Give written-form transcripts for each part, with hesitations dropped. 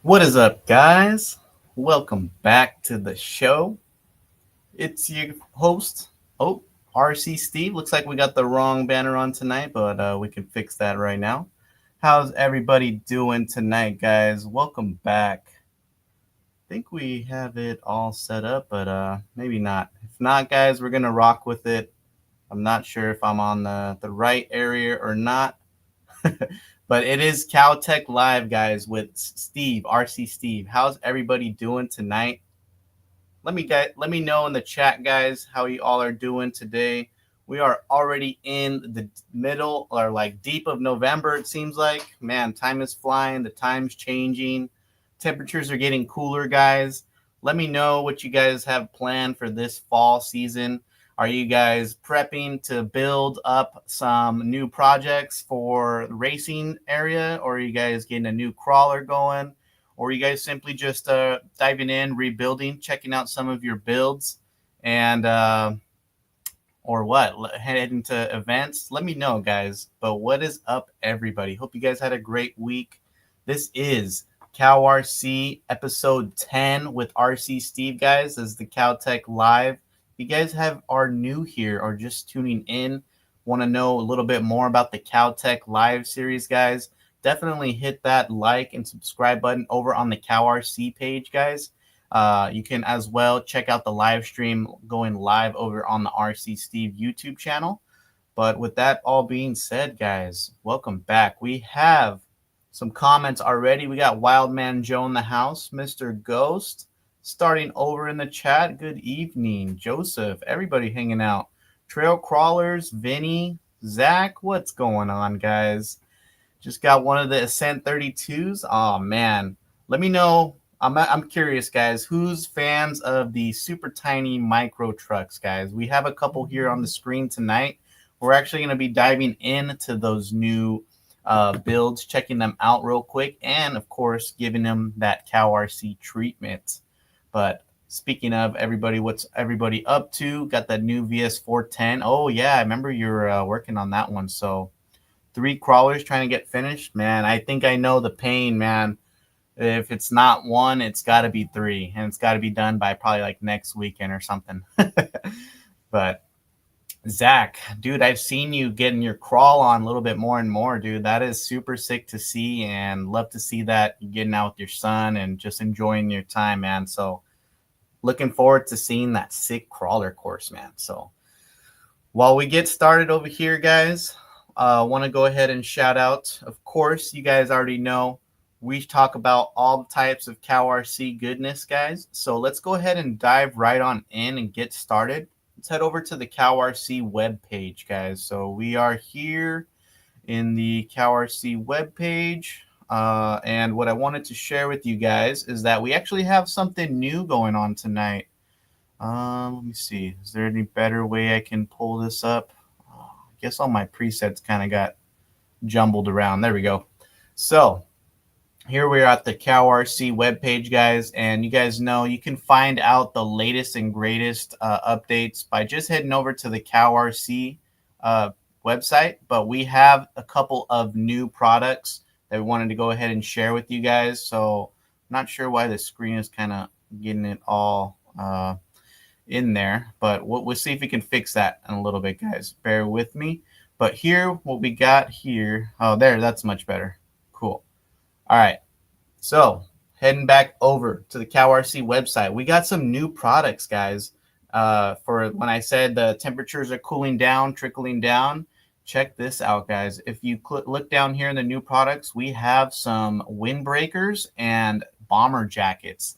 What is up, guys? Welcome back to the show. It's your host, RCSteve. Looks like we got the wrong banner on tonight, but we can fix that right now. How's everybody doing tonight, guys? Welcome back. I think we have it all set up, but maybe not. If not, guys, we're gonna rock with it. I'm not sure if I'm on the right area or not. But it is Caltech Live, guys, with Steve, RCSteve. How's everybody doing tonight? Let me know in the chat, guys, how you all are doing today. We are already in the middle or like deep of November, it seems like. Man, time is flying, the time's changing. Temperatures are getting cooler, guys. Let me know what you guys have planned for this fall season. Are you guys prepping to build up some new projects for the racing area? Or are you guys getting a new crawler going? Or are you guys simply just diving in, rebuilding, checking out some of your builds and or what? Heading to events? Let me know, guys. But what is up, everybody? Hope you guys had a great week. This is CowRC episode 10 with RCSteve, guys. This is the Caltech Live. If you guys are new here or just tuning in, want to know a little bit more about the Caltech Live series, guys, definitely hit that like and subscribe button over on the CowRC page, guys. You can as well check out the live stream going live over on the RCSteve YouTube channel. But with that all being said, guys, welcome back. We have some comments already. We got Wildman Joe in the house, Mr. Ghost starting over in the chat. Good evening, Joseph. Everybody hanging out. Trail Crawlers, Vinny, Zach. What's going on, guys? Just got one of the Ascent 32s. Oh, man. Let me know. I'm curious, guys. Who's fans of the super tiny micro trucks, guys? We have a couple here on the screen tonight. We're actually going to be diving into those new builds, checking them out real quick, and, of course, giving them that CowRC treatment. But speaking of everybody, what's everybody up to? Got that new VS410. Oh, yeah, I remember you're working on that one. So 3 crawlers trying to get finished. Man, I think I know the pain, man. If it's not 1, it's got to be 3. And it's got to be done by probably like next weekend or something. But Zach, dude, I've seen you getting your crawl on a little bit more and more, dude. That is super sick to see, and love to see that you getting out with your son and just enjoying your time, man. So looking forward to seeing that sick crawler course, man. So while we get started over here, guys, I want to go ahead and shout out. Of course, you guys already know we talk about all types of CowRC goodness, guys. So let's go ahead and dive right on in and get started. Let's head over to the CowRC webpage, guys. So we are here in the CowRC webpage. And what I wanted to share with you guys is that we actually have something new going on tonight. Let me see. Is there any better way I can pull this up? I guess all my presets kind of got jumbled around. There we go. So here we are at the CowRC webpage, guys, and you guys know you can find out the latest and greatest updates by just heading over to the CowRC website. But we have a couple of new products that we wanted to go ahead and share with you guys. So I'm not sure why the screen is kind of getting it all in there, but we'll see if we can fix that in a little bit, guys. Bear with me. But here, what we got here, oh, there, that's much better. Cool. All right, so heading back over to the CowRC website, we got some new products, guys. For when I said the temperatures are cooling down, trickling down, check this out, guys. If you look down here in the new products, we have some windbreakers and bomber jackets.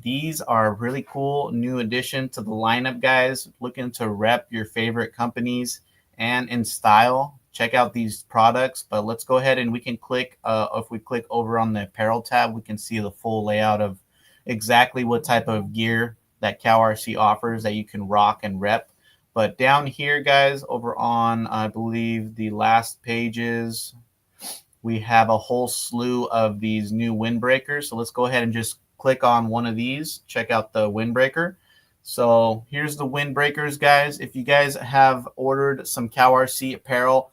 These are really cool new addition to the lineup, guys. Looking to rep your favorite companies and in style. Check out these products, but let's go ahead and we can click. If we click over on the apparel tab, we can see the full layout of exactly what type of gear that CowRC offers that you can rock and rep. But down here, guys, over on, I believe, the last pages, we have a whole slew of these new windbreakers. So let's go ahead and just click on one of these. Check out the windbreaker. So here's the windbreakers, guys. If you guys have ordered some CowRC apparel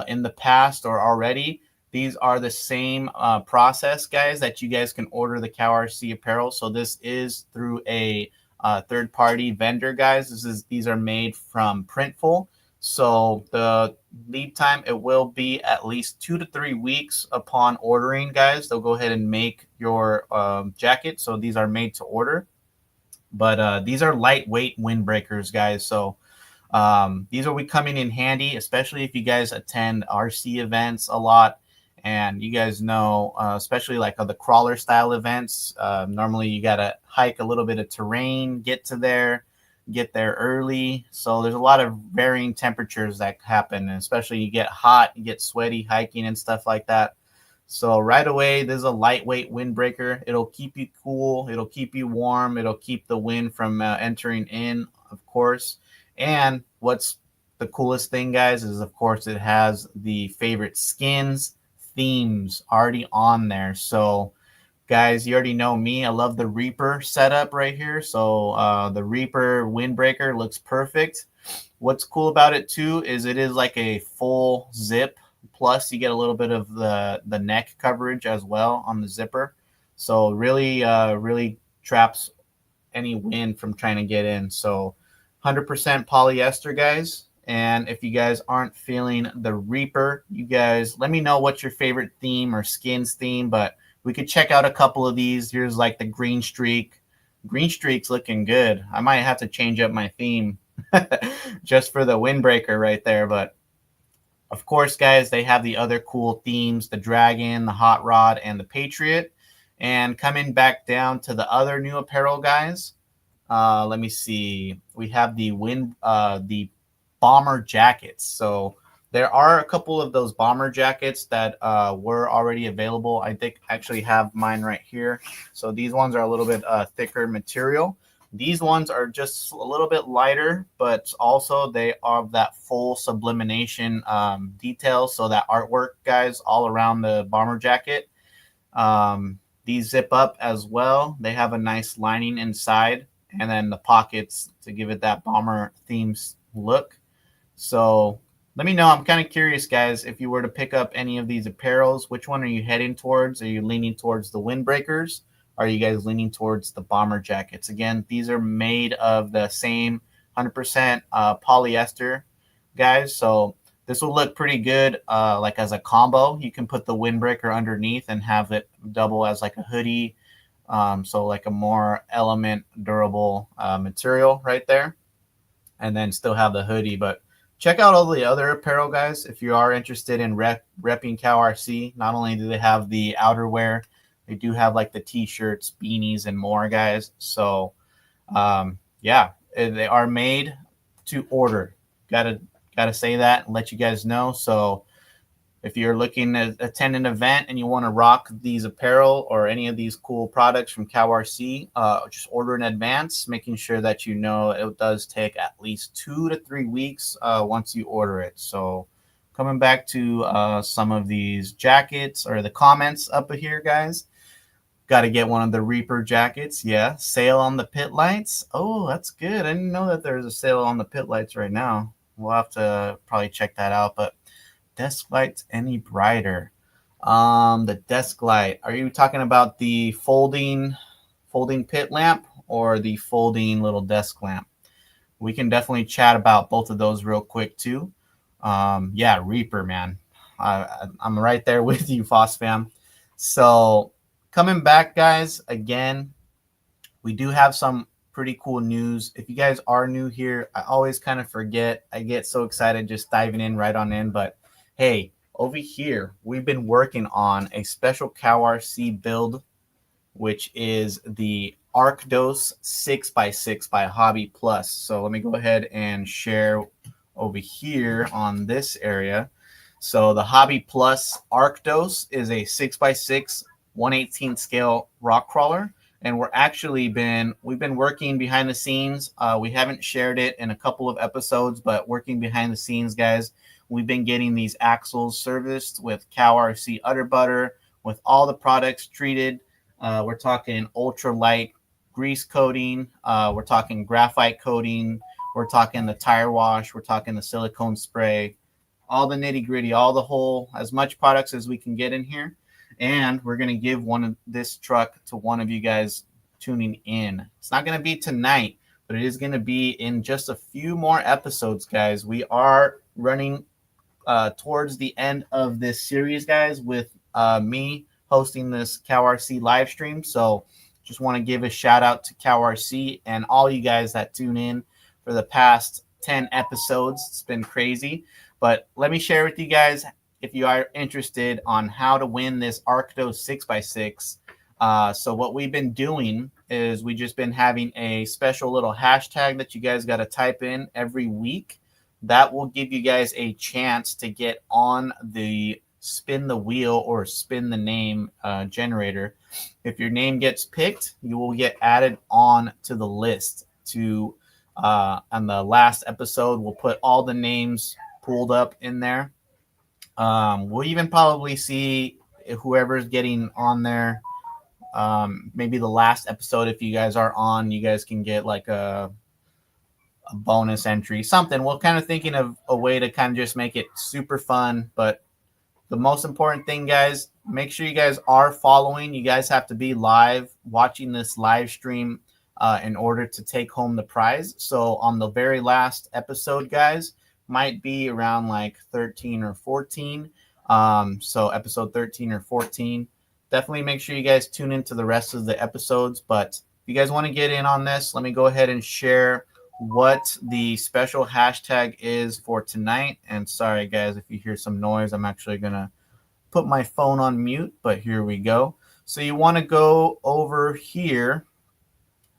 in the past or already, these are the same process, guys, that you guys can order the CowRC apparel. So this is through a third-party vendor, guys. These are made from Printull. So the lead time, it will be at least 2 to 3 weeks upon ordering, guys. They'll go ahead and make your jacket. So these are made to order. But these are lightweight windbreakers, guys. So these will be coming in handy, especially if you guys attend RC events a lot. And you guys know, especially like the crawler style events, normally you got to hike a little bit of terrain, get there early. So there's a lot of varying temperatures that happen, and especially you get hot, you get sweaty hiking and stuff like that. So right away, there's a lightweight windbreaker. It'll keep you cool. It'll keep you warm. It'll keep the wind from entering in, of course. And what's the coolest thing, guys, is of course it has the favorite skins themes already on there. So guys, you already know me. I love the Reaper setup right here. So the Reaper windbreaker looks perfect. What's cool about it too is it is like a full zip. Plus you get a little bit of the neck coverage as well on the zipper. So really, really traps any wind from trying to get in. So 100% polyester, guys. And if you guys aren't feeling the Reaper, you guys let me know what's your favorite theme or skins theme, but we could check out a couple of these. Here's like the green streak. Green streak's looking good. I might have to change up my theme just for the windbreaker right there. But of course, guys, they have the other cool themes, the Dragon, the Hot Rod, and the Patriot. And coming back down to the other new apparel, guys, let me see. We have the bomber jackets. So there are a couple of those bomber jackets that were already available. I think I actually have mine right here. So these ones are a little bit thicker material. These ones are just a little bit lighter, but also they are that full sublimation detail. So that artwork, guys, all around the bomber jacket. These zip up as well. They have a nice lining inside, and then the pockets to give it that bomber themes look. So let me know. I'm kind of curious, guys, if you were to pick up any of these apparels, which one are you heading towards? Are you leaning towards the windbreakers? Are you guys leaning towards the bomber jackets? Again, these are made of the same 100% polyester, guys. So this will look pretty good like as a combo. You can put the windbreaker underneath and have it double as like a hoodie. So like a more element durable material right there. And then still have the hoodie. But check out all the other apparel, guys, if you are interested in repping CowRC. Not only do they have the outerwear, they do have like the t-shirts, beanies, and more, guys. So, yeah, they are made to order. Gotta say that and let you guys know. So if you're looking to attend an event and you want to rock these apparel or any of these cool products from CowRC, just order in advance, making sure that you know it does take at least 2 to 3 weeks once you order it. So coming back to some of these jackets or the comments up here, guys. Got to get one of the Reaper jackets. Yeah. Sale on the pit lights. Oh, that's good. I didn't know that there's a sale on the pit lights right now. We'll have to probably check that out. But desk lights any brighter? The desk light. Are you talking about the folding pit lamp or the folding little desk lamp? We can definitely chat about both of those real quick too. Yeah, Reaper, man. I'm right there with you, Foss fam. So coming back, guys, again, we do have some pretty cool news. If you guys are new here, I always kind of forget. I get so excited just diving in right on in. But hey, over here, we've been working on a special CowRC build, which is the Arcdose 6x6 by Hobby Plus. So let me go ahead and share over here on this area. So the Hobby Plus Arcdose is a 6x6 1/18 scale rock crawler, and we've been working behind the scenes. We haven't shared it in a couple of episodes, but working behind the scenes, guys, we've been getting these axles serviced with CowRC Udder Butter, with all the products treated. We're talking ultralight grease coating. We're talking graphite coating. We're talking the tire wash. We're talking the silicone spray. all the nitty gritty, all the whole, as much products as we can get in here. And we're going to give one of this truck to one of you guys tuning in. It's not going to be tonight, but it is going to be in just a few more episodes, guys. We are running towards the end of this series, guys, with me hosting this CowRC live stream. So just want to give a shout out to CowRC and all you guys that tune in for the past 10 episodes. It's been crazy. But let me share with you guys, if you are interested, on how to win this Arctos 6x6. So what we've been doing is we just been having a special little hashtag that you guys got to type in every week. That will give you guys a chance to get on the spin the wheel or spin the name generator. If your name gets picked, you will get added on to the list. On the last episode, we'll put all the names pulled up in there. We'll even probably see whoever's getting on there. Maybe the last episode, if you guys are on, you guys can get like a bonus entry, something. We're kind of thinking of a way to kind of just make it super fun. But the most important thing, guys, make sure you guys are following. You guys have to be live watching this live stream in order to take home the prize. So on the very last episode, guys, might be around like 13 or 14. So episode 13 or 14. Definitely make sure you guys tune into the rest of the episodes. But if you guys want to get in on this, let me go ahead and share what the special hashtag is for tonight. And sorry, guys, if you hear some noise, I'm actually going to put my phone on mute. But here we go. So you want to go over here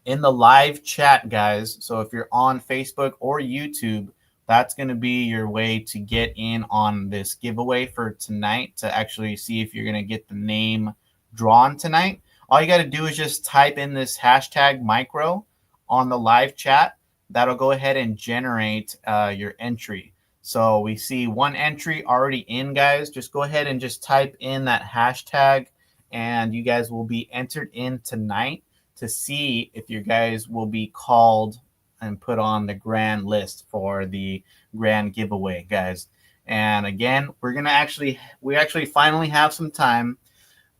in the live chat, guys. So if you're on Facebook or YouTube, that's going to be your way to get in on this giveaway for tonight, to actually see if you're going to get the name drawn tonight. All you got to do is just type in this hashtag micro on the live chat. That'll go ahead and generate your entry. So we see one entry already in, guys. Just go ahead and just type in that hashtag, and you guys will be entered in tonight to see if you guys will be called and put on the grand list for the grand giveaway, guys. And again, we actually finally have some time.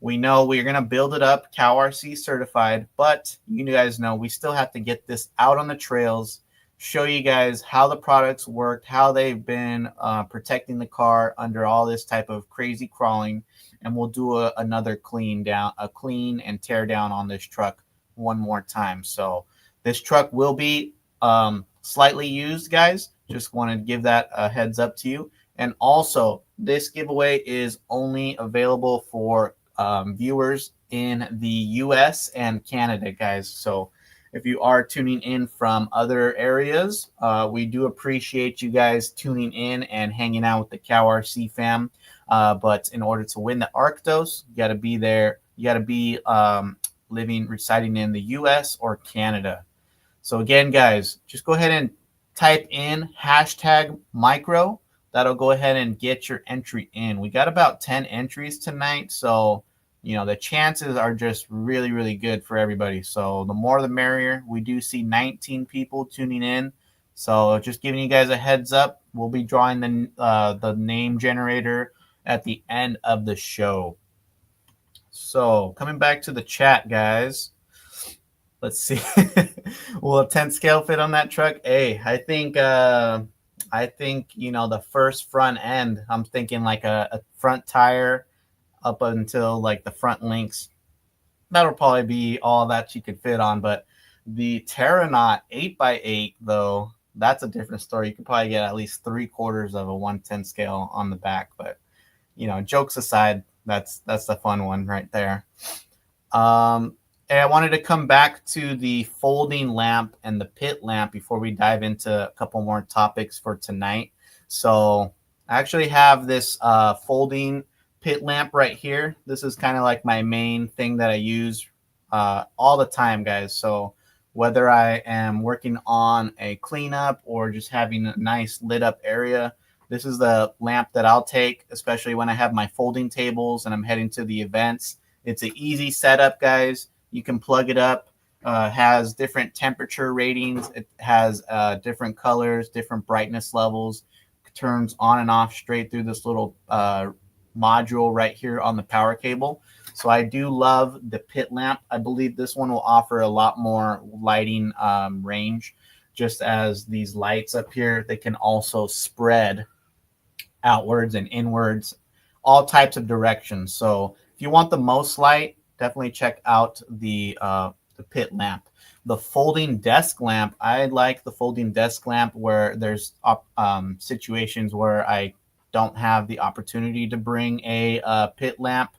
We know we're going to build it up, CowRC certified, but you guys know we still have to get this out on the trails, show you guys how the products worked, how they've been protecting the car under all this type of crazy crawling, and we'll do another clean and tear down on this truck one more time. So this truck will be slightly used, guys. Just want to give that a heads up to you. And also, this giveaway is only available for viewers in the US and Canada, guys. So if you are tuning in from other areas, we do appreciate you guys tuning in and hanging out with the CowRC fam. But in order to win the Arctos, you got to be there. You got to be residing in the US or Canada. So again, guys, just go ahead and type in hashtag micro. That'll go ahead and get your entry in. We got about 10 entries tonight. So, the chances are just really, really good for everybody. So the more the merrier. We do see 19 people tuning in. So just giving you guys a heads up, we'll be drawing the name generator at the end of the show. So coming back to the chat, guys. Let's see. Will a 10 scale fit on that truck? Hey, I think the first front end, I'm thinking like a front tire up until like the front links. That'll probably be all that you could fit on. But the Terranaut 8x8, though, that's a different story. You could probably get at least 3/4 of a 1/10 scale on the back. But, jokes aside, that's the fun one right there. And I wanted to come back to the folding lamp and the pit lamp before we dive into a couple more topics for tonight. So I actually have this folding pit lamp right here. This is kind of like my main thing that I use all the time, guys. So whether I am working on a cleanup or just having a nice lit up area, this is the lamp that I'll take, especially when I have my folding tables and I'm heading to the events. It's an easy setup, guys. You can plug it up. Has different temperature ratings. It has different colors, different brightness levels. turns on and off straight through this little module right here on the power cable. So I do love the pit lamp. I believe this one will offer a lot more lighting range, just as these lights up here, they can also spread outwards and inwards, all types of directions. So if you want the most light, definitely check out the pit lamp. The folding desk lamp, I like the folding desk lamp where there's situations where I don't have the opportunity to bring a pit lamp.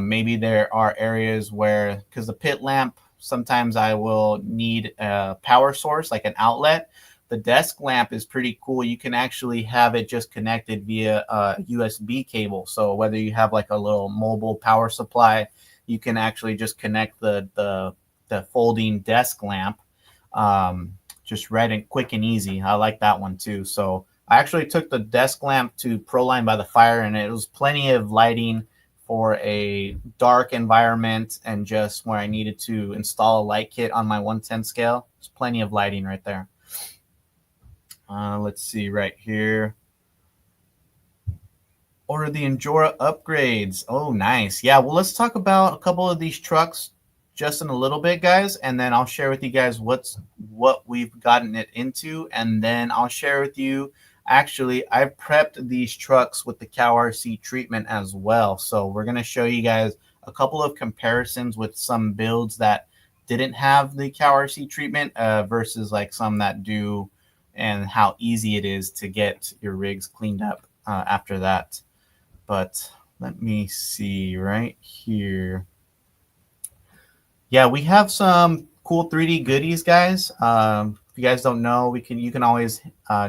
Maybe there are areas where, because the pit lamp, sometimes I will need a power source, like an outlet. The desk lamp is pretty cool. You can actually have it just connected via a USB cable. So whether you have like a little mobile power supply, you can actually just connect the folding desk lamp, just red and quick and easy. I like that one too. So I actually took the desk lamp to Proline by the Fire, and it was plenty of lighting for a dark environment and just where I needed to install a light kit on my 110 scale. There's plenty of lighting right there. Let's see right here. Order the Enjora upgrades. Oh, nice. Yeah, well, let's talk about a couple of these trucks just in a little bit, guys, and then I'll share with you guys what we've gotten it into, and then I'll share with you. Actually, I've prepped these trucks with the CowRC treatment as well. So we're going to show you guys a couple of comparisons with some builds that didn't have the CowRC treatment versus like some that do, and how easy it is to get your rigs cleaned up after that. But let me see right here. Yeah, we have some cool 3D goodies, guys. If you guys don't know, you can always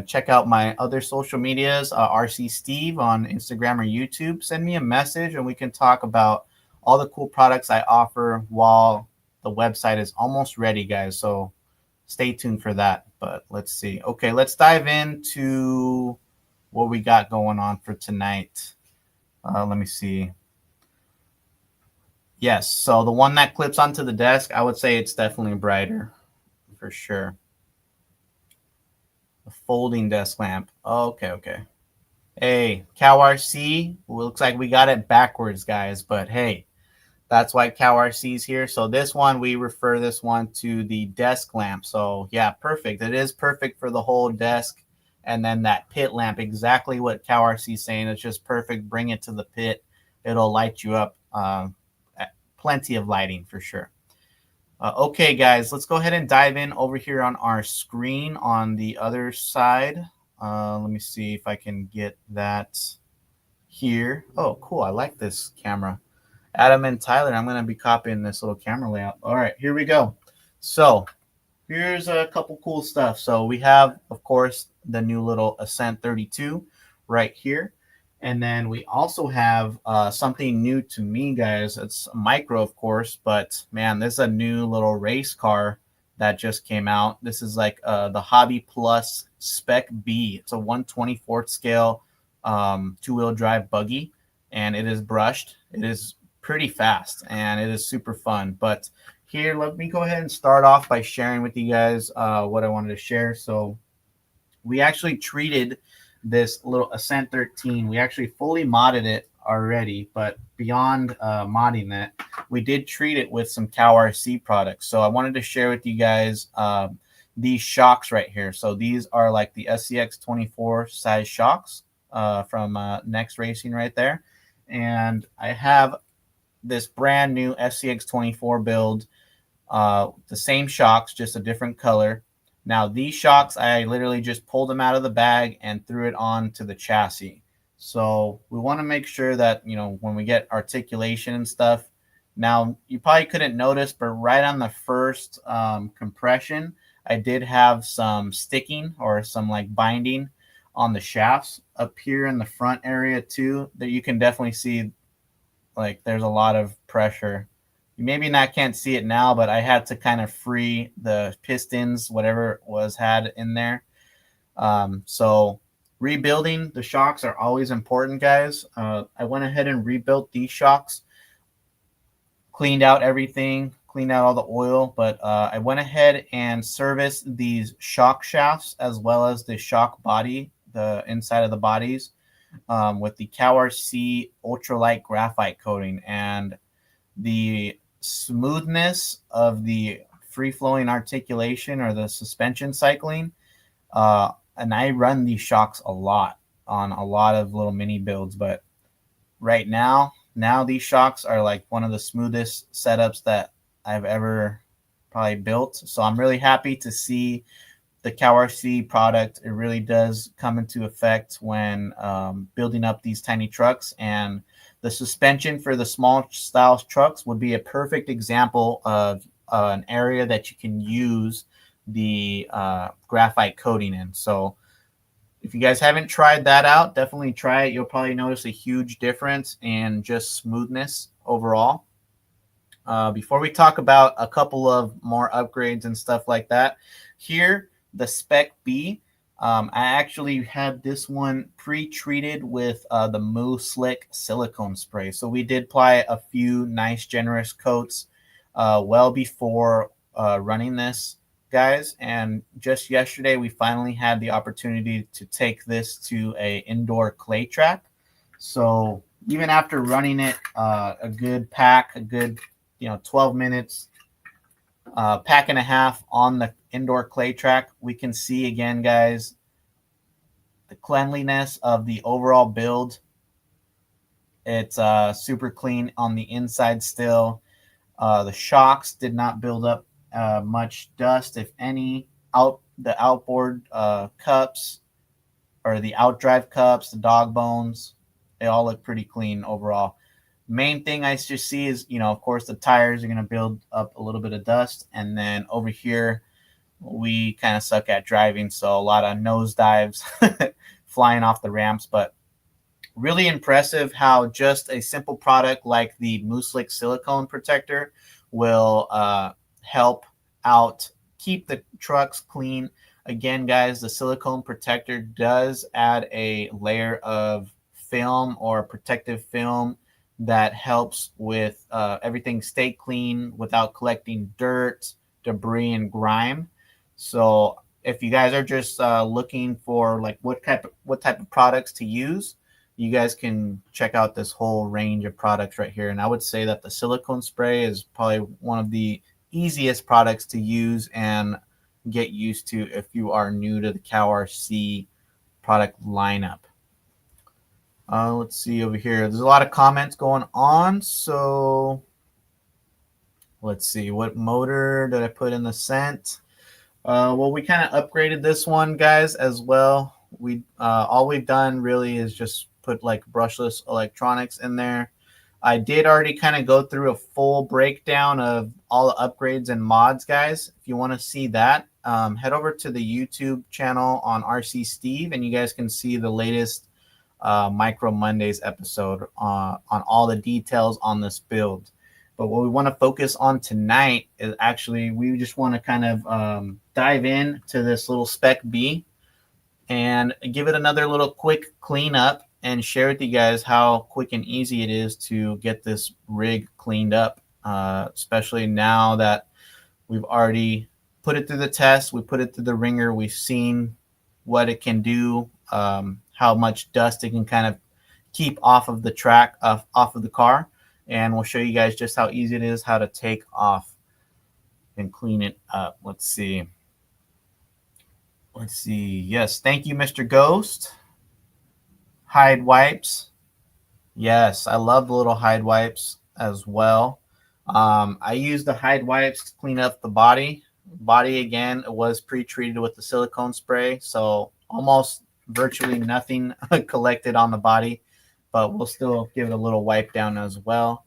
check out my other social medias, RCSteve on Instagram or YouTube. Send me a message and we can talk about all the cool products I offer while the website is almost ready, guys. So stay tuned for that. But let's see. Okay, let's dive into what we got going on for tonight. Let me see. Yes, so the one that clips onto the desk, I would say it's definitely brighter, for sure. The folding desk lamp. Okay. Hey, CowRC, looks like we got it backwards, guys, but hey, that's why CowRC is here. So this one, we refer this one to the desk lamp. So yeah, perfect. It is perfect for the whole desk. And then that pit lamp, exactly what CowRC is saying. It's just perfect. Bring it to the pit. It'll light you up. Plenty of lighting for sure. Okay, guys, let's go ahead and dive in over here on our screen on the other side. Let me see if I can get that here. Oh, cool. I like this camera. Adam and Tyler, I'm going to be copying this little camera layout. All right, here we go. So here's a couple cool stuff. So we have, of course, the new little Ascent 32 right here. And then we also have something new to me, guys. It's micro, of course, but man, this is a new little race car that just came out. This is like the Hobby Plus Spec B. It's a 1/24th scale two-wheel drive buggy, and it is brushed. It is pretty fast, and it is super fun. But here, let me go ahead and start off by sharing with you guys what I wanted to share. So we actually treated this little Ascent 13. We actually fully modded it already, but beyond modding it, we did treat it with some CowRC products. So I wanted to share with you guys these shocks right here. So these are like the SCX 24 size shocks from Next Racing right there. And I have this brand new SCX 24 build, the same shocks, just a different color. Now, these shocks, I literally just pulled them out of the bag and threw it onto the chassis. So we want to make sure that, you know, when we get articulation and stuff, now you probably couldn't notice, but right on the first compression, I did have some sticking or some like binding on the shafts up here in the front area too, that you can definitely see like there's a lot of pressure. Maybe not can't see it now, but I had to kind of free the pistons, whatever was had in there. So rebuilding the shocks are always important, guys. I went ahead and rebuilt these shocks, cleaned out everything, cleaned out all the oil, but I went ahead and serviced these shock shafts as well as the shock body the inside of the bodies with the CowRC ultralight graphite coating, and the smoothness of the free-flowing articulation or the suspension cycling. And I run these shocks a lot on a lot of little mini builds, but right now these shocks are like one of the smoothest setups that I've ever probably built. So I'm really happy to see the CowRC product. It really does come into effect when building up these tiny trucks, and the suspension for the small style trucks would be a perfect example of an area that you can use the graphite coating in. So if you guys haven't tried that out, definitely try it. You'll probably notice a huge difference in just smoothness overall. Before we talk about a couple of more upgrades and stuff like that, here, the Spec B, I actually had this one pre-treated with the Mousse Slick silicone spray. So we did apply a few nice generous coats well before running this, guys. And just yesterday, we finally had the opportunity to take this to a indoor clay track. So even after running it a good 12 minutes, pack and a half on the indoor clay track, we can see again, guys, the cleanliness of the overall build. It's super clean on the inside still. The shocks did not build up much dust, if any. The outboard cups, or the outdrive cups, the dog bones, they all look pretty clean overall. Main thing I just see is, of course, the tires are going to build up a little bit of dust. And then over here, we kind of suck at driving, so a lot of nose dives flying off the ramps. But really impressive how just a simple product like the Mousse Slick silicone protector will help out keep the trucks clean. Again, guys, the silicone protector does add a layer of film or protective film that helps with everything stay clean without collecting dirt, debris, and grime. So if you guys are just looking for like what type of products to use, you guys can check out this whole range of products right here. And I would say that the silicone spray is probably one of the easiest products to use and get used to if you are new to the CowRC product lineup. Let's see over here. There's a lot of comments going on. So let's see. What motor did I put in the scent? Well, we kind of upgraded this one, guys, as well. All we've done really is just put like brushless electronics in there. I did already kind of go through a full breakdown of all the upgrades and mods, guys. If you want to see that, head over to the YouTube channel on RCSteve, and you guys can see the latest Micro Mondays episode on all the details on this build. But what we want to focus on tonight is actually we just want to kind of dive in to this little Spec B and give it another little quick cleanup and share with you guys how quick and easy it is to get this rig cleaned up, especially now that we've already put it through the test, we put it through the ringer, we've seen what it can do, how much dust it can kind of keep off of the track, off of the car. And we'll show you guys just how easy it is, how to take off and clean it up. Let's see. Yes, thank you, Mr. Ghost. Hide wipes. Yes, I love the little hide wipes as well. I use the hide wipes to clean up the body. Again, it was pre-treated with the silicone spray, so almost virtually nothing collected on the body, but we'll still give it a little wipe down as well.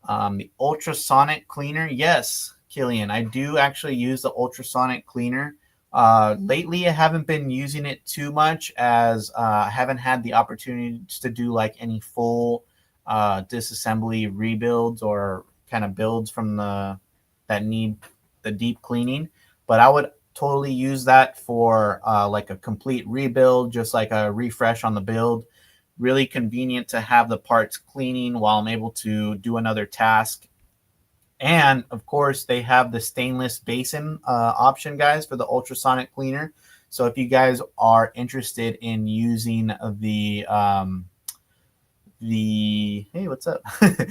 The ultrasonic cleaner. Yes, Killian, I do actually use the ultrasonic cleaner. Lately, I haven't been using it too much as I haven't had the opportunity to do like any full disassembly rebuilds or kind of builds from that need the deep cleaning. But I would totally use that for like a complete rebuild, just like a refresh on the build. Really convenient to have the parts cleaning while I'm able to do another task. And of course, they have the stainless basin option, guys, for the ultrasonic cleaner. So if you guys are interested in using hey, what's up? What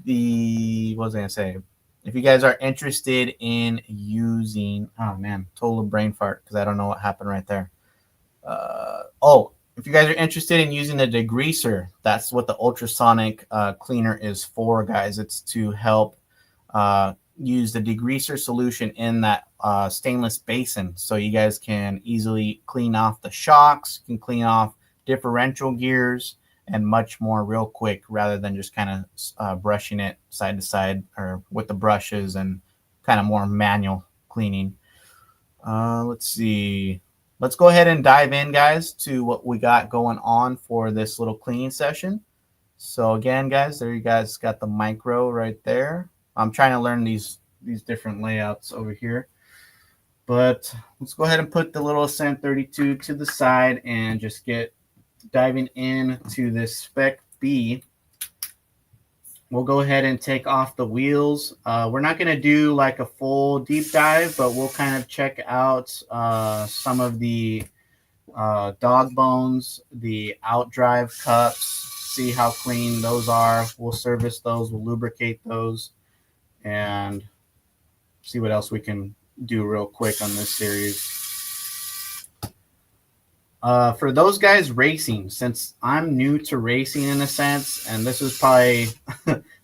was I gonna say? If you guys are interested in using, oh man, total brain fart because I don't know what happened right there. If you guys are interested in using the degreaser, that's what the ultrasonic cleaner is for, guys. It's to help use the degreaser solution in that stainless basin, so you guys can easily clean off the shocks, can clean off differential gears, and much more real quick, rather than just kind of brushing it side to side or with the brushes and kind of more manual cleaning. Let's see. Let's go ahead and dive in, guys, to what we got going on for this little cleaning session. So again, guys, there you guys got the micro right there. I'm trying to learn these different layouts over here. But let's go ahead and put the little Ascent 32 to the side and just get diving into this Spec B. We'll go ahead and take off the wheels. We're not going to do like a full deep dive, but we'll kind of check out some of the dog bones, the outdrive cups, see how clean those are. We'll service those, we'll lubricate those, and see what else we can do real quick on this series. For those guys racing, since I'm new to racing in a sense, and this is probably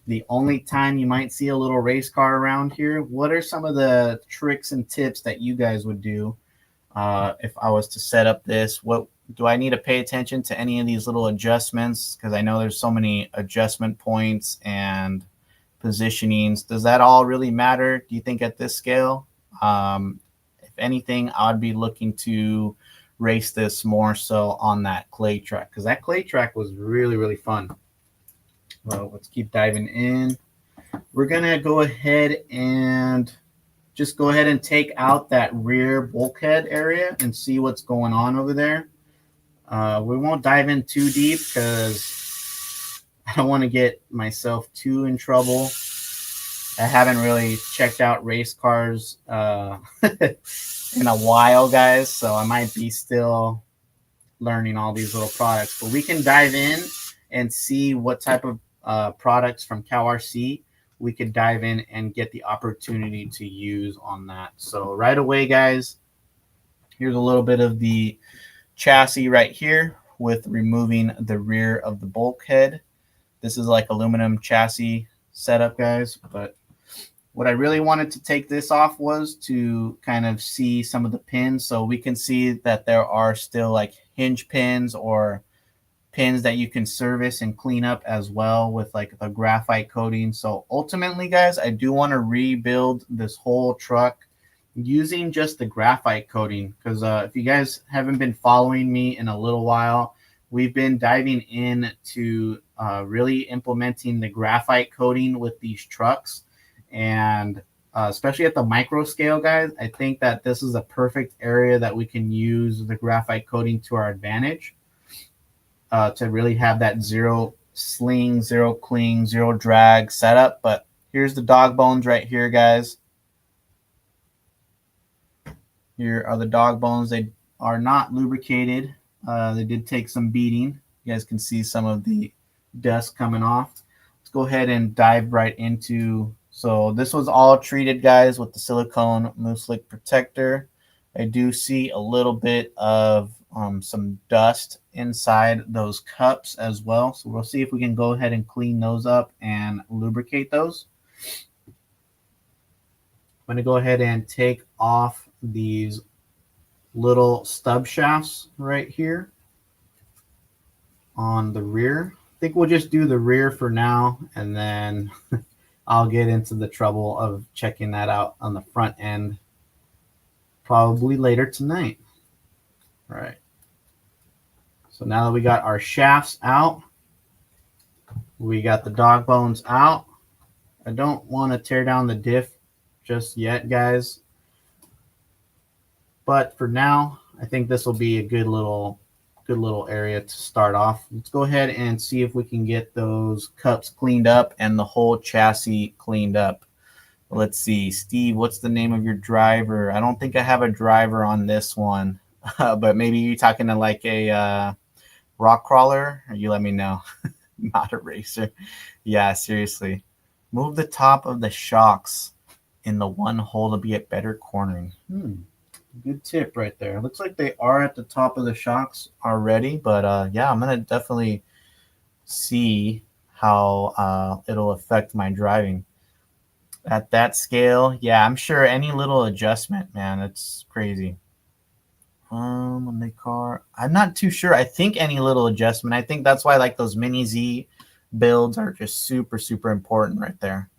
the only time you might see a little race car around here, what are some of the tricks and tips that you guys would do if I was to set up this? What do I need to pay attention to any of these little adjustments? Because I know there's so many adjustment points and positionings. Does that all really matter, do you think, at this scale? If anything, I would be looking to race this more so on that clay track, because that clay track was really, really fun. Well, let's keep diving in. We're gonna go ahead and just go ahead and take out that rear bulkhead area and see what's going on over there. We won't dive in too deep because I don't want to get myself too in trouble. I haven't really checked out race cars in a while, guys, so I might be still learning all these little products. But we can dive in and see what type of products from CowRC we could dive in and get the opportunity to use on that. So right away, guys, here's a little bit of the chassis right here with removing the rear of the bulkhead. This is like aluminum chassis setup, guys, but what I really wanted to take this off was to kind of see some of the pins, so we can see that there are still like hinge pins or pins that you can service and clean up as well with like the graphite coating. So ultimately, guys, I do want to rebuild this whole truck using just the graphite coating, because if you guys haven't been following me in a little while, we've been diving into really implementing the graphite coating with these trucks. And especially at the micro scale, guys, I think that this is a perfect area that we can use the graphite coating to our advantage to really have that zero sling, zero cling, zero drag setup. But here's the dog bones right here, guys. Here are the dog bones. They are not lubricated. They did take some beating. You guys can see some of the dust coming off. Let's go ahead and dive right into. So this was all treated, guys, with the silicone mousse lick protector. I do see a little bit of some dust inside those cups as well. So we'll see if we can go ahead and clean those up and lubricate those. I'm going to go ahead and take off these little stub shafts right here on the rear. I think we'll just do the rear for now, and then I'll get into the trouble of checking that out on the front end probably later tonight. All right. So now that we got our shafts out, we got the dog bones out. I don't want to tear down the diff just yet, guys. But for now, I think this will be a good little area to start off. Let's go ahead and see if we can get those cups cleaned up and the whole chassis cleaned up. Let's see, Steve, what's the name of your driver? I don't think I have a driver on this one. But maybe you're talking to like a rock crawler, or you let me know. Not a racer. Yeah, seriously. Move the top of the shocks in the one hole to be at better cornering. Good tip right there. Looks like they are at the top of the shocks already, but yeah, I'm gonna definitely see how it'll affect my driving at that scale. Yeah, I'm sure any little adjustment, man, it's crazy. On the car, I'm not too sure. I think any little adjustment. I think that's why like those mini Z builds are just super important right there.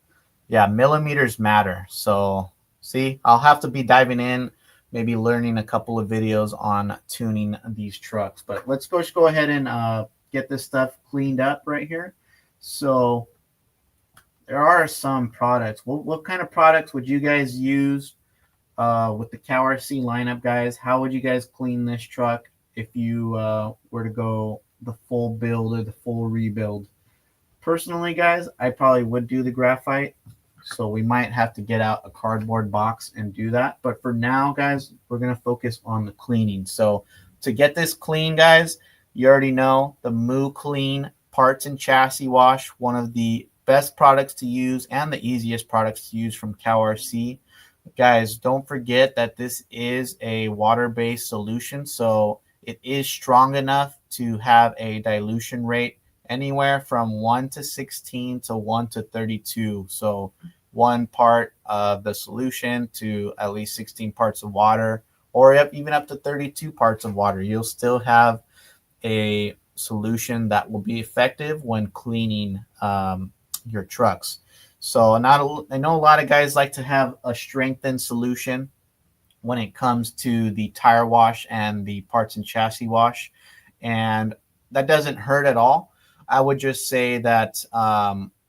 Yeah, millimeters matter. So see, I'll have to be diving in, maybe learning a couple of videos on tuning these trucks. But let's go ahead and get this stuff cleaned up right here. So there are some products. What kind of products would you guys use with the CowRC lineup, guys? How would you guys clean this truck if you were to go the full build or the full rebuild? Personally, guys, I probably would do the graphite. So we might have to get out a cardboard box and do that. But for now, guys, we're going to focus on the cleaning. So to get this clean, guys, you already know the Moo Clean parts and chassis wash, one of the best products to use and the easiest products to use from CowRC. Guys, don't forget that this is a water-based solution. So it is strong enough to have a dilution rate anywhere from 1 to 16 to 1 to 32. So 1 part of the solution to at least 16 parts of water, or even up to 32 parts of water. You'll still have a solution that will be effective when cleaning your trucks. So I know a lot of guys like to have a strengthened solution when it comes to the tire wash and the parts and chassis wash, and that doesn't hurt at all. I would just say that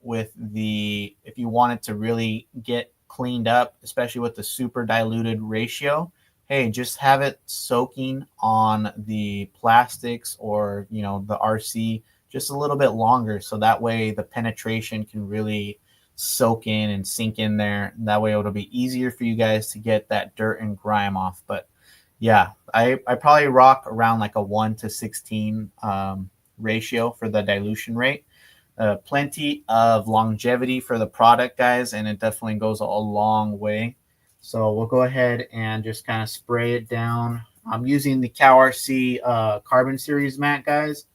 if you wanted to really get cleaned up, especially with the super diluted ratio, hey, just have it soaking on the plastics or, the RC just a little bit longer. So that way the penetration can really soak in and sink in there. That way it'll be easier for you guys to get that dirt and grime off. But yeah, I probably rock around like a 1 to 16 ratio for the dilution rate. Plenty of longevity for the product, guys, and it definitely goes a long way. So we'll go ahead and just kind of spray it down. I'm using the CowRC Carbon Series mat, guys.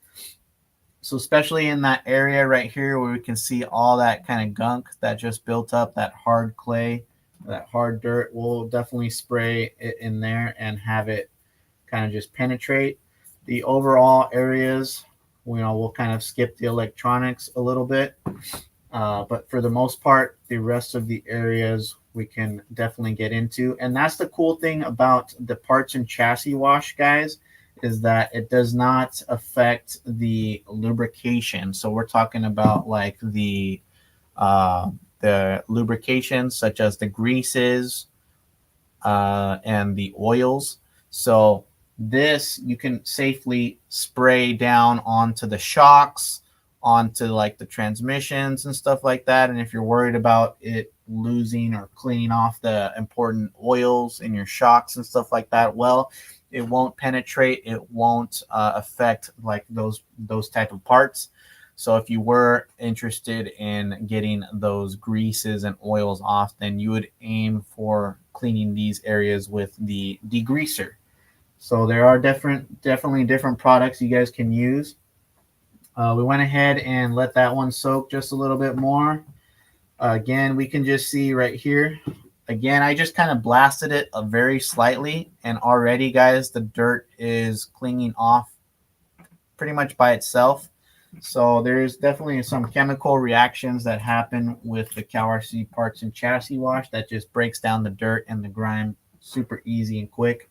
So especially in that area right here where we can see all that kind of gunk that just built up, that hard clay, that hard dirt, we'll definitely spray it in there and have it kind of just penetrate. The overall areas, we'll kind of skip the electronics a little bit. But for the most part, the rest of the areas we can definitely get into. And that's the cool thing about the parts and chassis wash, guys, is that it does not affect the lubrication. So we're talking about like the lubrication, such as the greases and the oils. So this you can safely spray down onto the shocks, onto like the transmissions and stuff like that. And if you're worried about it losing or cleaning off the important oils in your shocks and stuff like that, well, it won't penetrate. It won't affect like those type of parts. So if you were interested in getting those greases and oils off, then you would aim for cleaning these areas with the degreaser. So there are definitely different products you guys can use. We went ahead and let that one soak just a little bit more. Again, we can just see right here. Again, I just kind of blasted it very slightly, and already, guys, the dirt is clinging off pretty much by itself. So there's definitely some chemical reactions that happen with the CowRC parts and chassis wash that just breaks down the dirt and the grime super easy and quick.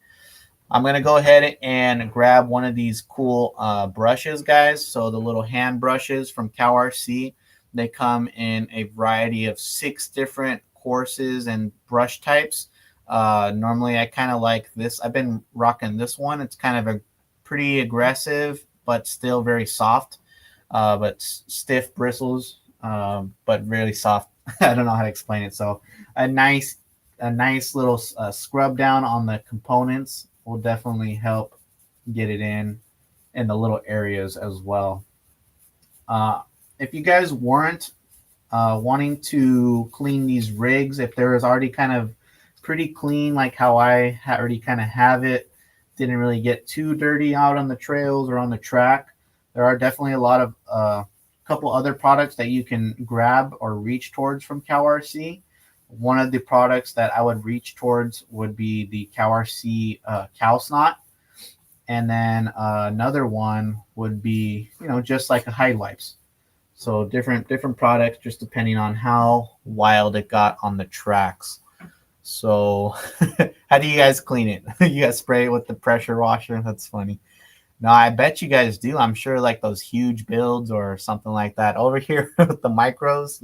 I'm going to go ahead and grab one of these cool brushes, guys. So the little hand brushes from CowRC, they come in a variety of 6 different courses and brush types. Normally, I kind of like this. I've been rocking this one. It's kind of a pretty aggressive, but still very soft, but stiff bristles, but really soft. I don't know how to explain it. So a nice little scrub down on the components will definitely help get it in the little areas as well. If you guys weren't wanting to clean these rigs, if there was already kind of pretty clean, like how I already kind of have it, didn't really get too dirty out on the trails or on the track, there are definitely a lot of couple other products that you can grab or reach towards from CowRC. One of the products that I would reach towards would be the CowRC cow snot. And then another one would be, just like a hide wipes. So different products, just depending on how wild it got on the tracks. So how do you guys clean it? You guys spray it with the pressure washer? That's funny. No, I bet you guys do. I'm sure like those huge builds or something like that. Over here with the micros,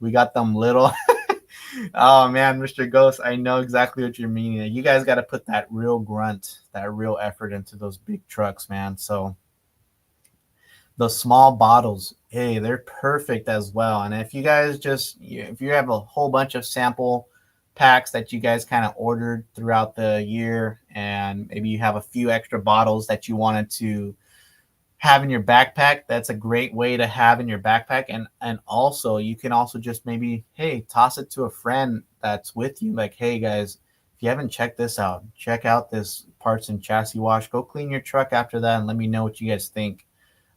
we got them little. Oh man, Mr. Ghost, I know exactly what you're meaning. You guys got to put that real grunt, that real effort into those big trucks, man. So the small bottles, hey, they're perfect as well. And if you guys if you have a whole bunch of sample packs that you guys kind of ordered throughout the year, and maybe you have a few extra bottles that you wanted to have in your backpack, that's a great way to have in your backpack. And also you can also just maybe, hey, toss it to a friend that's with you, like, hey guys, if you haven't checked this out, check out this parts and chassis wash. Go clean your truck after that and let me know what you guys think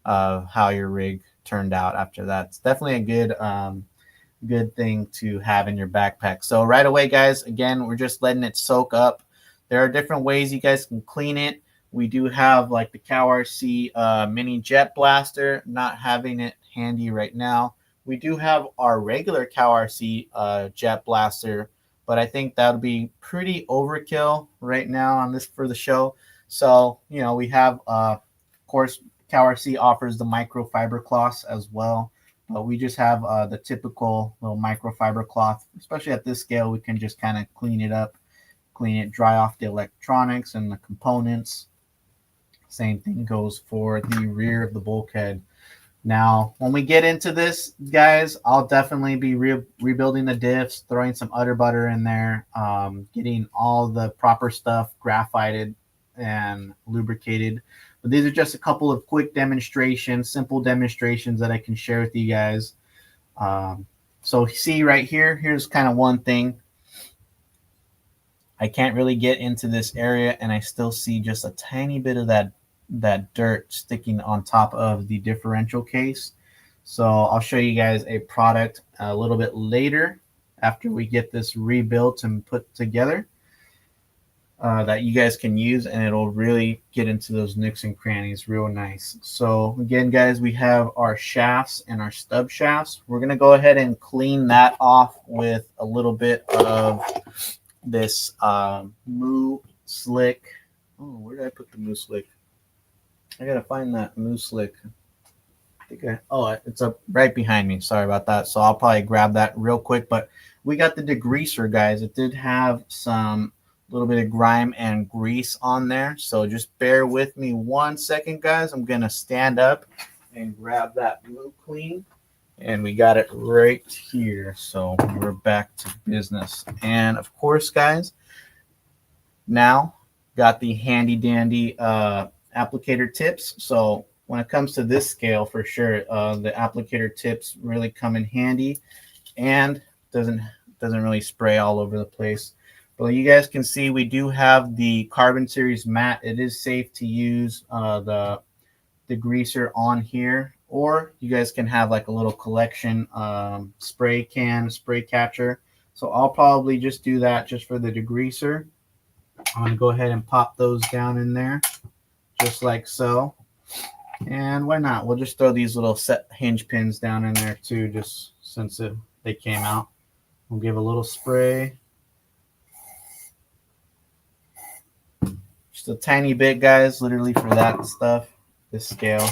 of how your rig turned out after that. It's definitely a good thing to have in your backpack. So right away, guys, again, we're just letting it soak up. There are different ways you guys can clean it. We do have like the CowRC mini jet blaster, not having it handy right now. We do have our regular CowRC jet blaster, but I think that'll be pretty overkill right now on this for the show. So, we have, of course, CowRC offers the microfiber cloths as well. But we just have the typical little microfiber cloth. Especially at this scale, we can just kind of clean it up, dry off the electronics and the components. Same thing goes for the rear of the bulkhead. Now, when we get into this, guys, I'll definitely be rebuilding the diffs, throwing some udder butter in there, getting all the proper stuff graphited and lubricated. But these are just a couple of quick demonstrations, simple demonstrations that I can share with you guys. So see right here, here's kind of one thing. I can't really get into this area, and I still see just a tiny bit of that dirt sticking on top of the differential case. So I'll show you guys a product a little bit later after we get this rebuilt and put together. That you guys can use, and it'll really get into those nooks and crannies real nice. So again, guys, we have our shafts and our stub shafts. We're going to go ahead and clean that off with a little bit of this Moo Slick. Oh, where did I put the Moo Slick? I got to find that Moo Slick. It's up right behind me. Sorry about that. So I'll probably grab that real quick. But we got the degreaser, guys. It did have some little bit of grime and grease on there, so just bear with me 1 second, guys. I'm gonna stand up and grab that Moo Clean, and we got it right here. So we're back to business. And of course, guys, now got the handy dandy applicator tips. So when it comes to this scale, for sure, the applicator tips really come in handy and doesn't really spray all over the place. Well, you guys can see we do have the Carbon Series matte. It is safe to use the degreaser on here, or you guys can have like a little collection spray catcher. So I'll probably just do that just for the degreaser. I'm going to go ahead and pop those down in there just like so. And why not? We'll just throw these little set hinge pins down in there too, just since they came out. We'll give a little spray. Just a tiny bit, guys, literally for that stuff, this scale.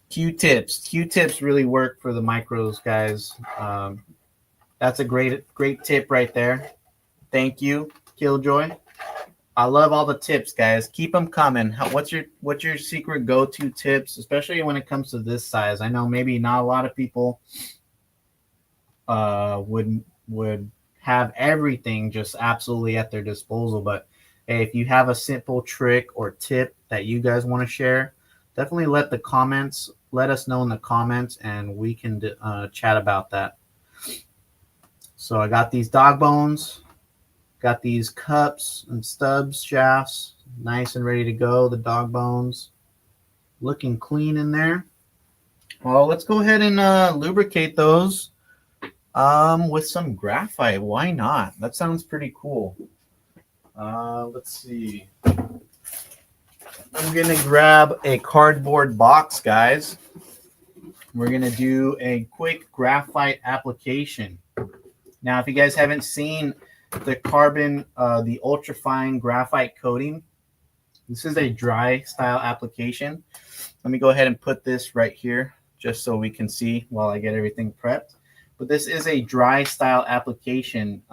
Q-tips really work for the micros, guys. That's a great tip right there. Thank you, Killjoy. I love all the tips, guys. Keep them coming. What's your secret go-to tips, especially when it comes to this size? I know maybe not a lot of people would have everything just absolutely at their disposal. But hey, if you have a simple trick or tip that you guys want to share, definitely let us know in the comments, and we can chat about that. So I got these dog bones, got these cups and stubs shafts, nice and ready to go. The dog bones looking clean in there. Well, let's go ahead and lubricate those with some graphite. Why not? That sounds pretty cool. Let's see. I'm going to grab a cardboard box, guys. We're going to do a quick graphite application. Now, if you guys haven't seen the the ultrafine graphite coating, this is a dry style application. Let me go ahead and put this right here just so we can see while I get everything prepped. But this is a dry style application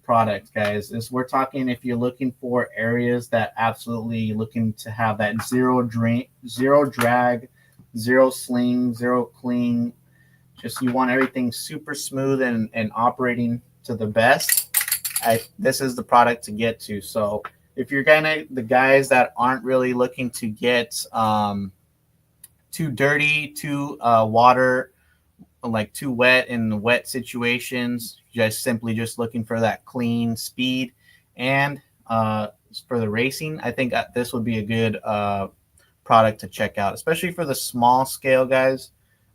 product, guys. We're talking if you're looking for areas that absolutely looking to have that zero drag, zero sling, zero cling. Just you want everything super smooth and operating to the best. This is the product to get to. So if you're the guys that aren't really looking to get too dirty, too too wet in wet situations, simply looking for that clean speed and for the racing, I think this would be a good product to check out, especially for the small scale guys.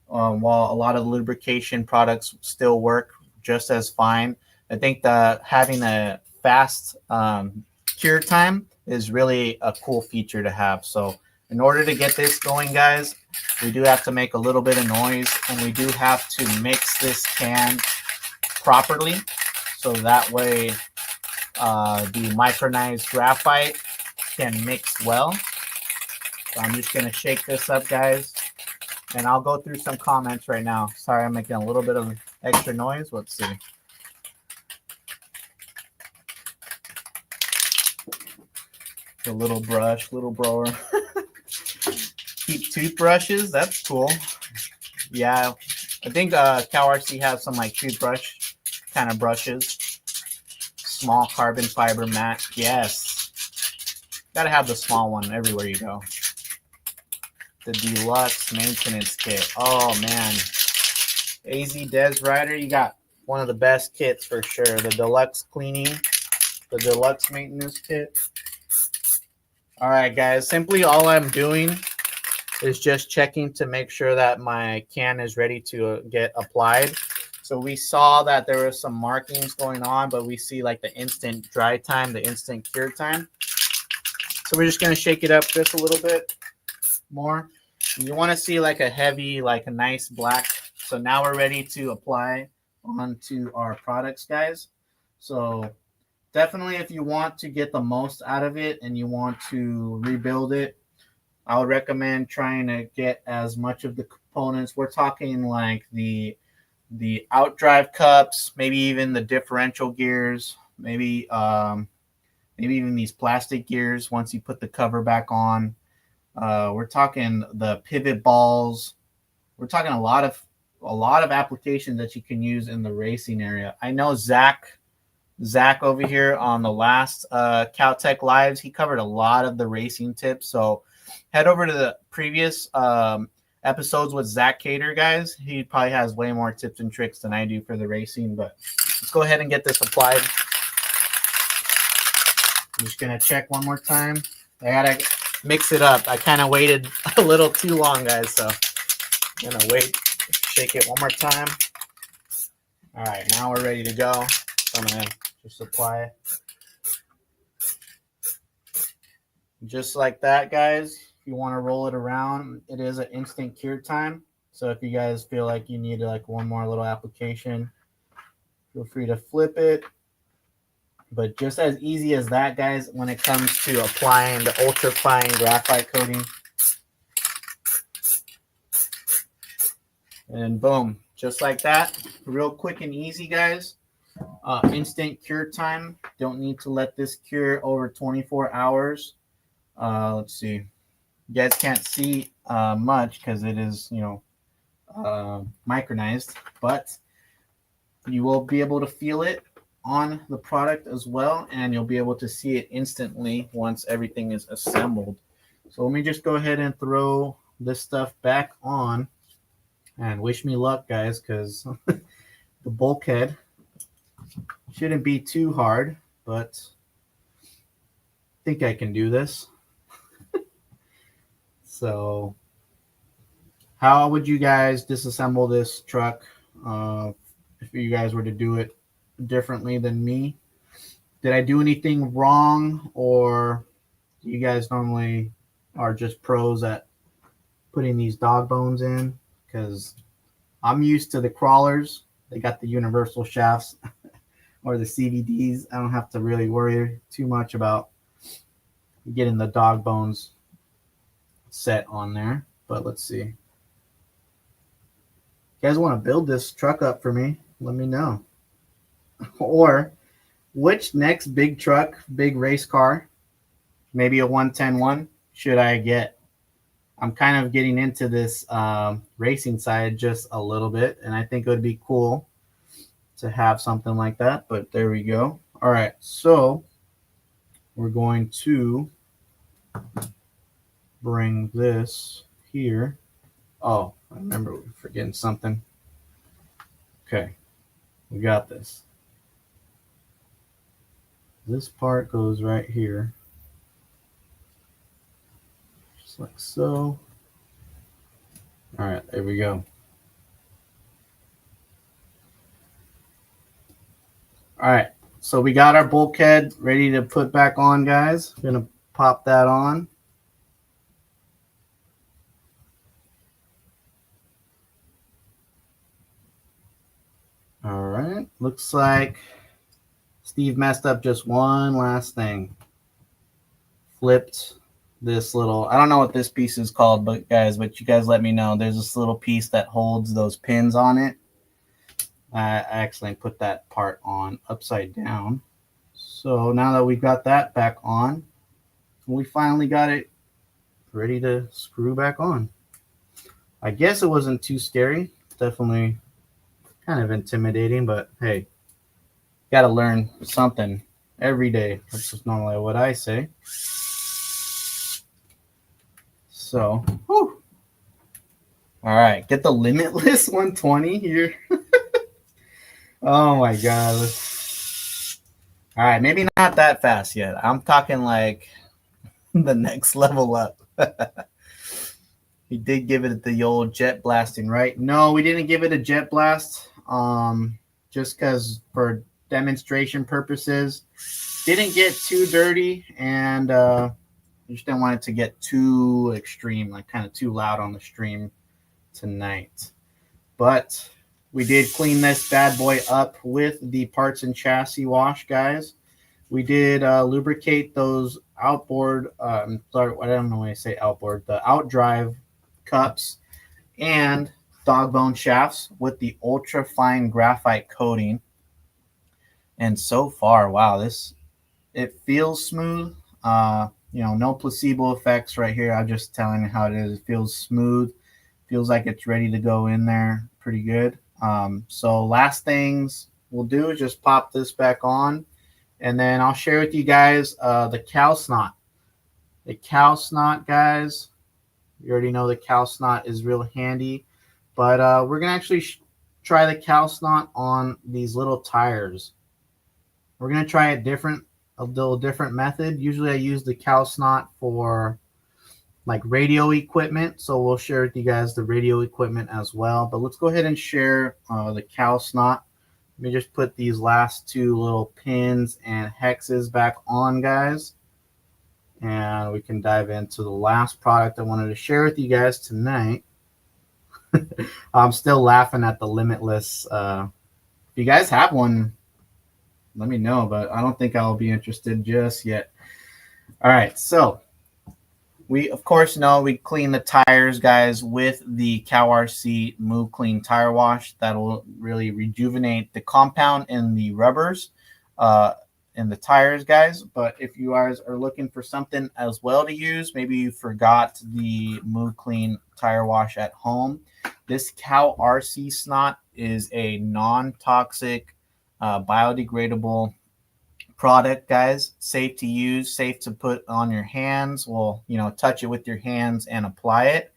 While a lot of lubrication products still work just as fine, I think that having a fast cure time is really a cool feature to have. So in order to get this going, guys, we do have to make a little bit of noise, and we do have to mix this can properly so that way the micronized graphite can mix well. So I'm just going to shake this up, guys, and I'll go through some comments right now. Sorry, I'm making a little bit of extra noise. Let's see. A little brush, little blower. Keep toothbrushes. That's cool. Yeah, I think CowRC has some toothbrush kind of brushes. Small carbon fiber mat. Yes. Gotta have the small one everywhere you go. The deluxe maintenance kit. Oh man. AZ Des Rider, you got one of the best kits for sure. The deluxe cleaning, the deluxe maintenance kit. All right, guys. Simply all I'm doing is just checking to make sure that my can is ready to get applied. So we saw that there were some markings going on, but we see the instant dry time, the instant cure time. So we're just going to shake it up just a little bit more. You want to see a heavy, a nice black. So now we're ready to apply onto our products, guys. So definitely if you want to get the most out of it and you want to rebuild it, I would recommend trying to get as much of the components. We're talking the outdrive cups, maybe even the differential gears, maybe even these plastic gears once you put the cover back on. We're talking the pivot balls. We're talking a lot of applications that you can use in the racing area. I know Zach over here on the last Cowtech Lives, he covered a lot of the racing tips. So head over to the previous episodes with Zach Cater, guys. He probably has way more tips and tricks than I do for the racing, but let's go ahead and get this applied. I'm just going to check one more time. I got to mix it up. I kind of waited a little too long, guys, so I'm going to wait, shake it one more time. All right, now we're ready to go. So I'm going to just apply it. Just like that, guys. If you want to roll it around, it is an instant cure time. So if you guys feel like you need one more little application, feel free to flip it. But just as easy as that, guys, when it comes to applying the ultra fine graphite coating. And boom, just like that. Real quick and easy, guys. Instant cure time. Don't need to let this cure over 24 hours. Let's see. You guys can't see much because it is, micronized, but you will be able to feel it. on the product as well, and you'll be able to see it instantly once everything is assembled. So let me just go ahead and throw this stuff back on, and wish me luck, guys, because the bulkhead shouldn't be too hard, but I think I can do this. So how would you guys disassemble this truck if you guys were to do it differently than me? Did I do anything wrong, or do you guys normally are just pros at putting these dog bones in? Because I'm used to the crawlers. They got the universal shafts or the CVDs. I don't have to really worry too much about getting the dog bones set on there. But let's see. If you guys want to build this truck up for me, let me know. Or which next big truck, big race car, maybe a 110-1, should I get? I'm kind of getting into this racing side just a little bit, and I think it would be cool to have something like that. But there we go. All right, so we're going to bring this here. Oh, I remember we're forgetting something. Okay, we got this. This part goes right here, just like so. All right, there we go. All right, so we got our bulkhead ready to put back on, guys. We're gonna pop that on. All right, looks like Steve messed up just one last thing. Flipped this little, I don't know what this piece is called, but you guys let me know. There's this little piece that holds those pins on it. I actually put that part on upside down. So now that we've got that back on, we finally got it ready to screw back on. I guess it wasn't too scary. Definitely kind of intimidating, but hey, got to learn something every day. That's just normally what I say. So, whew. All right, get the limitless 120 here. Oh my God. All right, maybe not that fast yet. I'm talking like the next level up. He did give it the old jet blasting, right? No, we didn't give it a jet blast. Just because for demonstration purposes, didn't get too dirty, and just didn't want it to get too extreme, like kind of too loud on the stream tonight. But we did clean this bad boy up with the parts and chassis wash, guys. We did lubricate those outboard, sorry, I don't know when I say outboard, the outdrive cups and dog bone shafts with the ultra fine graphite coating. And so far, wow, it feels smooth. No placebo effects right here. I'm just telling you how it is. It feels smooth. Feels like it's ready to go in there pretty good. So last things we'll do is just pop this back on, and then I'll share with you guys the cow snot. The cow snot, guys, you already know the cow snot is real handy, but we're going to actually try the cow snot on these little tires. We're going to try a little different method. Usually I use the cow snot for like radio equipment, so we'll share with you guys the radio equipment as well. But let's go ahead and share the cow snot. Let me just put these last two little pins and hexes back on, guys, and we can dive into the last product I wanted to share with you guys tonight. I'm still laughing at the limitless. If you guys have one, let me know, but I don't think I'll be interested just yet. All right, so we, of course, know we clean the tires, guys, with the CowRC Move Clean Tire Wash. That'll really rejuvenate the compound in the rubbers in the tires, guys. But if you guys are looking for something as well to use, maybe you forgot the Move Clean Tire Wash at home, this CowRC snot is a non-toxic biodegradable product, guys. Safe to use, safe to put on your hands. Well, you know, touch it with your hands and apply it.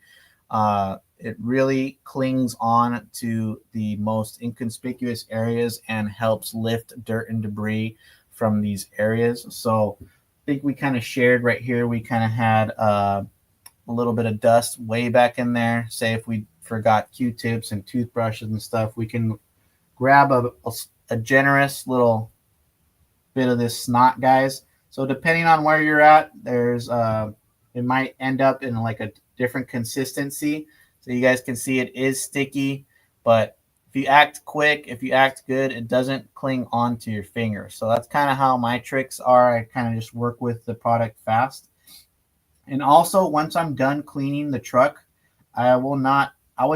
It really clings on to the most inconspicuous areas and helps lift dirt and debris from these areas. So I think we kind of shared right here, we kind of had a little bit of dust way back in there. Say if we forgot Q-tips and toothbrushes and stuff, we can grab a generous little bit of this snot, guys. So depending on where you're at, there's it might end up in like a different consistency. So you guys can see it is sticky, but if you act quick, if you act good, it doesn't cling onto your finger. So that's kind of how my tricks are. I kind of just work with the product fast. And also, once I'm done cleaning the truck, I will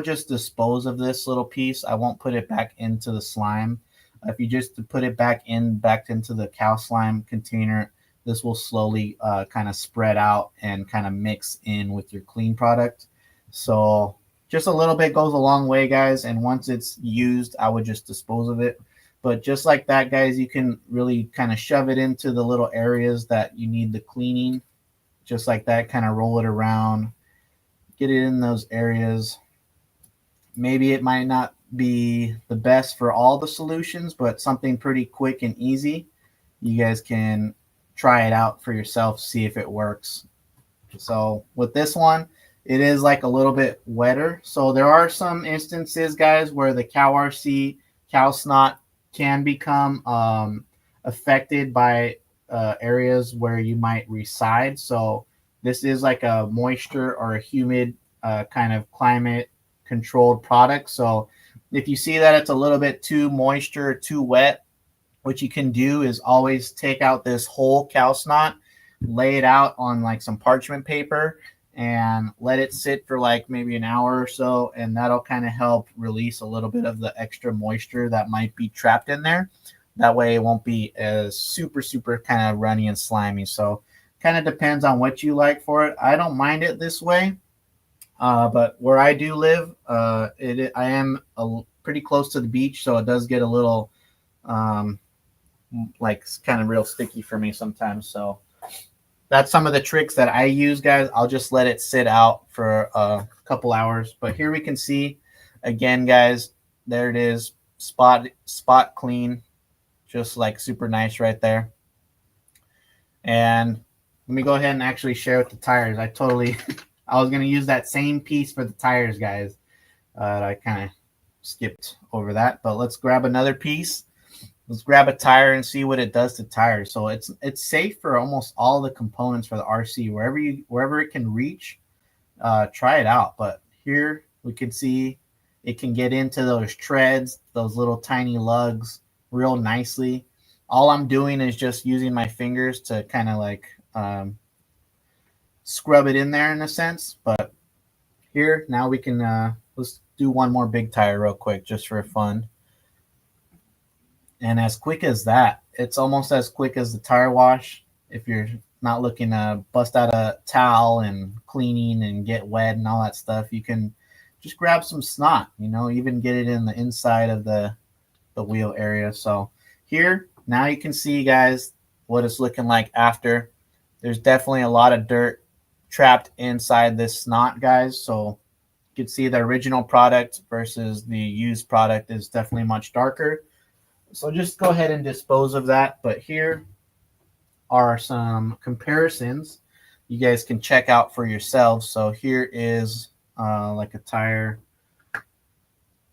just dispose of this little piece. I won't put it back into the slime. If you just put it back into the cow slime container, this will slowly kind of spread out and kind of mix in with your clean product. So just a little bit goes a long way, guys. And once it's used, I would just dispose of it. But just like that, guys, you can really kind of shove it into the little areas that you need the cleaning. Just like that, kind of roll it around, get it in those areas. Maybe it might not be the best for all the solutions, but something pretty quick and easy. You guys can try it out for yourself, see if it works. So with this one, it is like a little bit wetter. So there are some instances, guys, where the CowRC, cow snot, can become affected by areas where you might reside. So this is like a moisture or a humid kind of climate controlled product. So if you see that it's a little bit too moisture, too wet, what you can do is always take out this whole cow snot, lay it out on like some parchment paper, and let it sit for like maybe an hour or so, and that'll kind of help release a little bit of the extra moisture that might be trapped in there. That way it won't be as super kind of runny and slimy. So kind of depends on what you like for it. I don't mind it this way, but where I do live, I am pretty close to the beach, so it does get a little like kind of real sticky for me sometimes. So that's some of the tricks that I use, guys. I'll just let it sit out for a couple hours. But here we can see again, guys, there it is, spot clean, just like super nice right there. And let me go ahead and actually share with the tires. I was going to use that same piece for the tires, guys. I kind of skipped over that, but let's grab another piece. Let's grab a tire and see what it does to tires. So it's safe for almost all the components for the RC. Wherever it can reach, try it out. But here we can see it can get into those treads, those little tiny lugs real nicely. All I'm doing is just using my fingers to kind of like scrub it in there in a sense. But here, now we can, let's do one more big tire real quick just for fun. And as quick as that, it's almost as quick as the tire wash. If you're not looking to bust out a towel and cleaning and get wet and all that stuff, you can just grab some snot, even get it in the inside of the wheel area. So here, now you can see, guys, what it's looking like after. There's definitely a lot of dirt trapped inside this snot, guys. So you can see the original product versus the used product is definitely much darker. So just go ahead and dispose of that. But here are some comparisons you guys can check out for yourselves. So here is like a tire.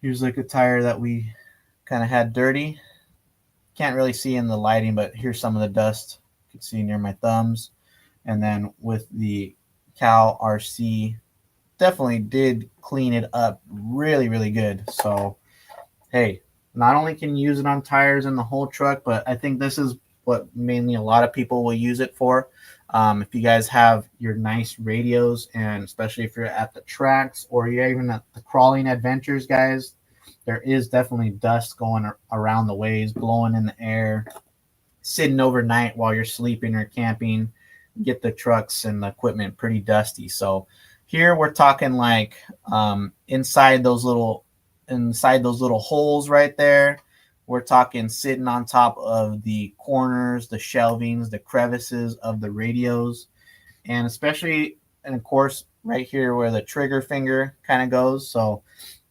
Here's like a tire that we kind of had dirty. Can't really see in the lighting, but here's some of the dust you can see near my thumbs. And then with the CowRC, definitely did clean it up really good. So hey, not only can you use it on tires and the whole truck, but I think this is what mainly a lot of people will use it for. If you guys have your nice radios, and especially if you're at the tracks or you're even at the crawling adventures, guys, there is definitely dust going around the ways, blowing in the air, sitting overnight while you're sleeping or camping, get the trucks and the equipment pretty dusty. So here we're talking like inside those little holes right there. We're talking sitting on top of the corners, the shelvings, the crevices of the radios, and especially, and of course, right here where the trigger finger kind of goes. So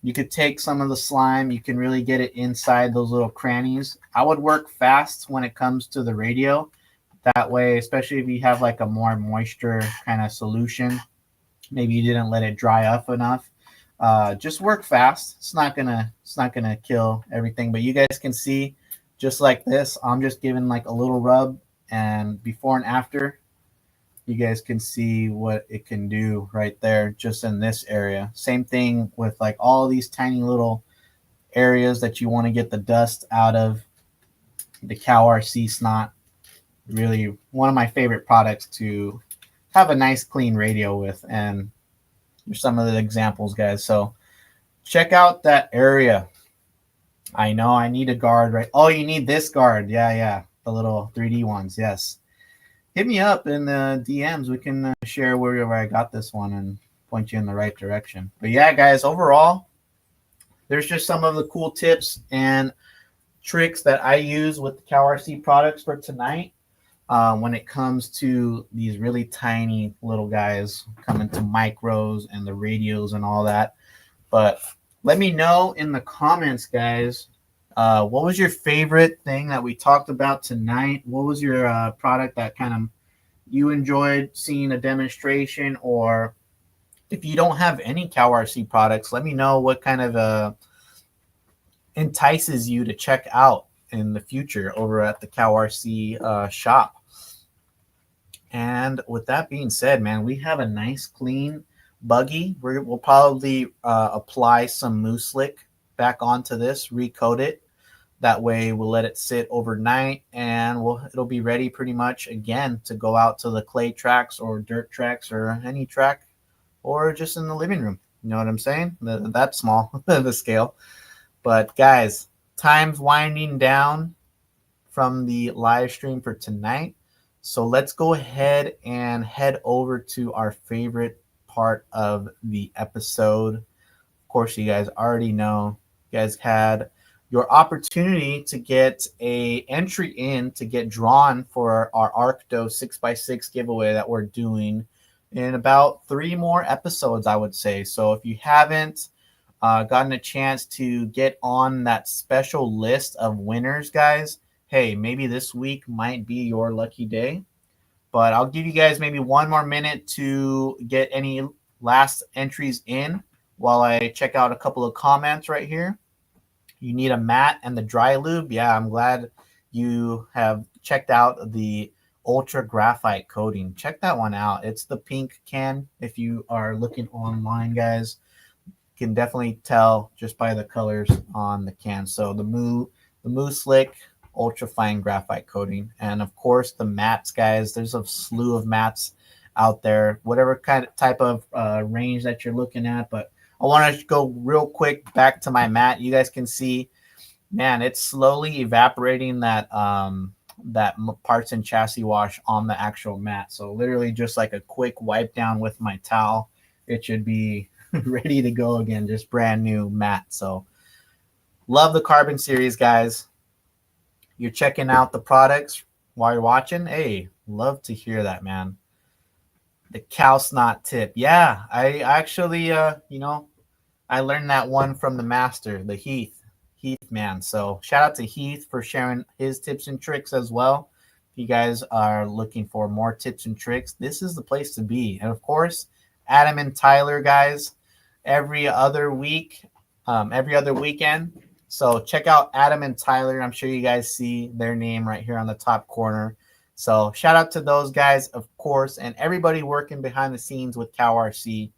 you could take some of the slime, you can really get it inside those little crannies. I would work fast when it comes to the radio. That way, especially if you have like a more moisture kind of solution, maybe you didn't let it dry up enough. Just work fast. It's not gonna kill everything, but you guys can see just like this. I'm just giving like a little rub, and before and after, you guys can see what it can do right there just in this area. Same thing with like all these tiny little areas that you want to get the dust out of. The CowRC snot, really one of my favorite products to have a nice clean radio with, and here's some of the examples, guys. So check out that area. I know I need a guard, right? Oh, you need this guard. Yeah, the little 3D ones. Yes, hit me up in the DMs. We can share wherever I got this one and point you in the right direction. But yeah, guys, overall, there's just some of the cool tips and tricks that I use with the CowRC products for tonight. When it comes to these really tiny little guys coming to micros and the radios and all that. But let me know in the comments, guys, what was your favorite thing that we talked about tonight? What was your product that kind of you enjoyed seeing a demonstration? Or if you don't have any CowRC products, let me know what kind of entices you to check out in the future over at the CowRC shop. And with that being said, man, we have a nice clean buggy. We'll probably apply some mousse slick back onto this, recoat it. That way we'll let it sit overnight, and it'll be ready pretty much again to go out to the clay tracks or dirt tracks or any track, or just in the living room. You know what I'm saying? That's small, the scale. But guys, time's winding down from the live stream for tonight. So let's go ahead and head over to our favorite part of the episode. Of course, you guys already know, you guys had your opportunity to get a entry in to get drawn for our Arcdose 6x6 giveaway that we're doing in about 3 more episodes, I would say. So if you haven't gotten a chance to get on that special list of winners, guys, hey, maybe this week might be your lucky day. But I'll give you guys maybe 1 more minute to get any last entries in while I check out a couple of comments right here. You need a mat and the dry lube. Yeah, I'm glad you have checked out the ultra graphite coating. Check that one out. It's the pink can. If you are looking online, guys, you can definitely tell just by the colors on the can. So the mousse slick ultra fine graphite coating, and of course the mats, guys. There's a slew of mats out there, whatever kind of type of range that you're looking at. But I want to go real quick back to my mat. You guys can see, man, it's slowly evaporating that parts and chassis wash on the actual mat. So literally just like a quick wipe down with my towel, it should be ready to go again, just brand new mat. So love the Carbon series, guys. You're checking out the products while you're watching. Hey, love to hear that, man. The cow snot tip. Yeah, I actually, I learned that one from the master, the Heath man. So shout out to Heath for sharing his tips and tricks as well. If you guys are looking for more tips and tricks, this is the place to be. And of course, Adam and Tyler, guys, every other weekend. So check out Adam and Tyler. I'm sure you guys see their name right here on the top corner. So shout out to those guys, of course, and everybody working behind the scenes with CowRC.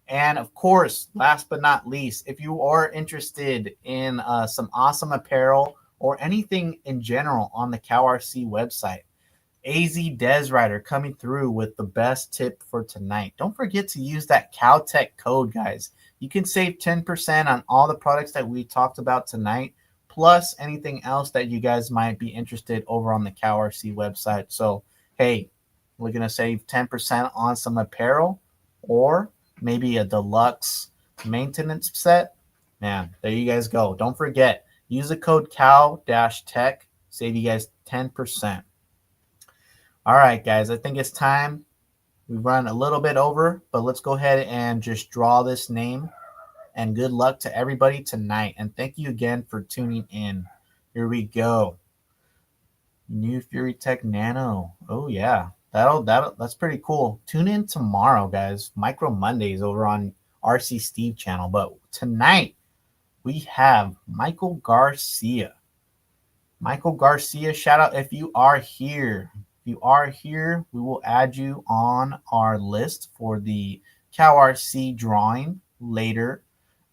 And of course, last but not least, if you are interested in some awesome apparel or anything in general on the CowRC website, AZ Des Rider coming through with the best tip for tonight. Don't forget to use that CowTech code, guys. You can save 10% on all the products that we talked about tonight, plus anything else that you guys might be interested over on the CowRC website. So, hey, we're going to save 10% on some apparel or maybe a deluxe maintenance set. Man, there you guys go. Don't forget, Use the code cow-tech. Save you guys 10%. All right, guys, I think it's time. We've run a little bit over, but let's go ahead and just draw this name. And good luck to everybody tonight. And thank you again for tuning in. Here we go. New Fury Tech Nano. Oh yeah, that's pretty cool. Tune in tomorrow, guys. Micro Mondays over on RCSteve channel. But tonight we have Michael Garcia. Michael Garcia, shout out if you are here. If you are here, we will add you on our list for the CowRC drawing later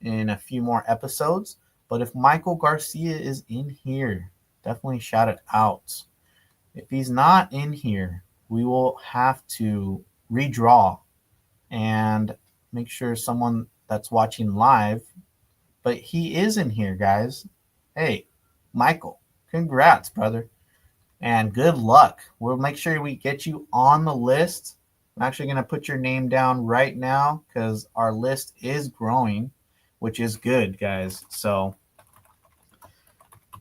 in a few more episodes. But if Michael Garcia is in here, definitely shout it out. If he's not in here, we will have to redraw and make sure someone that's watching live, but he is in here, guys. Hey, Michael, congrats, brother. And good luck. We'll make sure we get you on the list. I'm actually going to put your name down right now because our list is growing, which is good, guys. So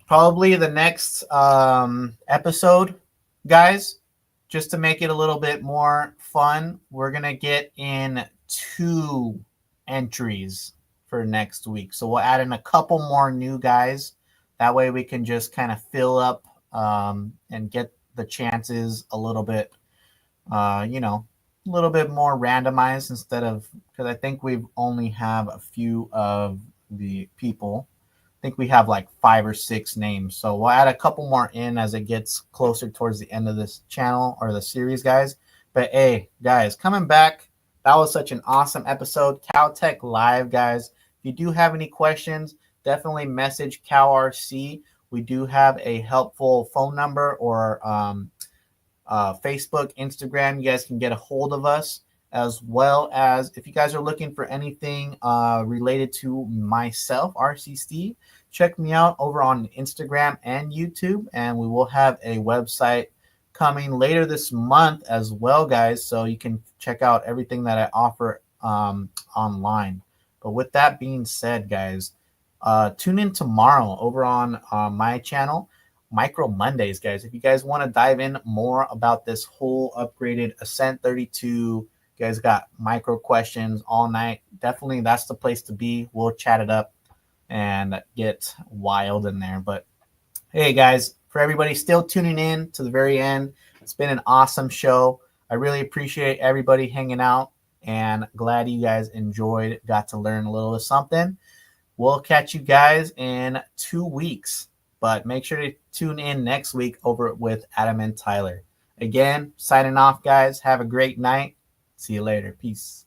probably the next episode, guys, just to make it a little bit more fun, we're going to get in 2 entries for next week. So we'll add in a couple more new guys. That way we can just kind of fill up and get the chances a little bit, a little bit more randomized instead of, because I think we only have a few of the people. I think we have like 5 or 6 names. So we'll add a couple more in as it gets closer towards the end of this channel or the series, guys. But hey, guys, coming back, that was such an awesome episode. CowTech Live, guys. If you do have any questions, definitely message CowRC. We do have a helpful phone number or Facebook, Instagram. You guys can get a hold of us, as well as if you guys are looking for anything related to myself, RCSteve, check me out over on Instagram and YouTube. And we will have a website coming later this month as well, guys. So you can check out everything that I offer online. But with that being said, guys, tune in tomorrow over on my channel, Micro Mondays, guys. If you guys want to dive in more about this whole upgraded Ascent 32, you guys got micro questions all night, definitely that's the place to be. We'll chat it up and get wild in there. But hey, guys, for everybody still tuning in to the very end, it's been an awesome show. I really appreciate everybody hanging out and glad you guys enjoyed, got to learn a little of something. We'll catch you guys in 2 weeks, but make sure to tune in next week over with Adam and Tyler. Again, signing off, guys. Have a great night. See you later. Peace.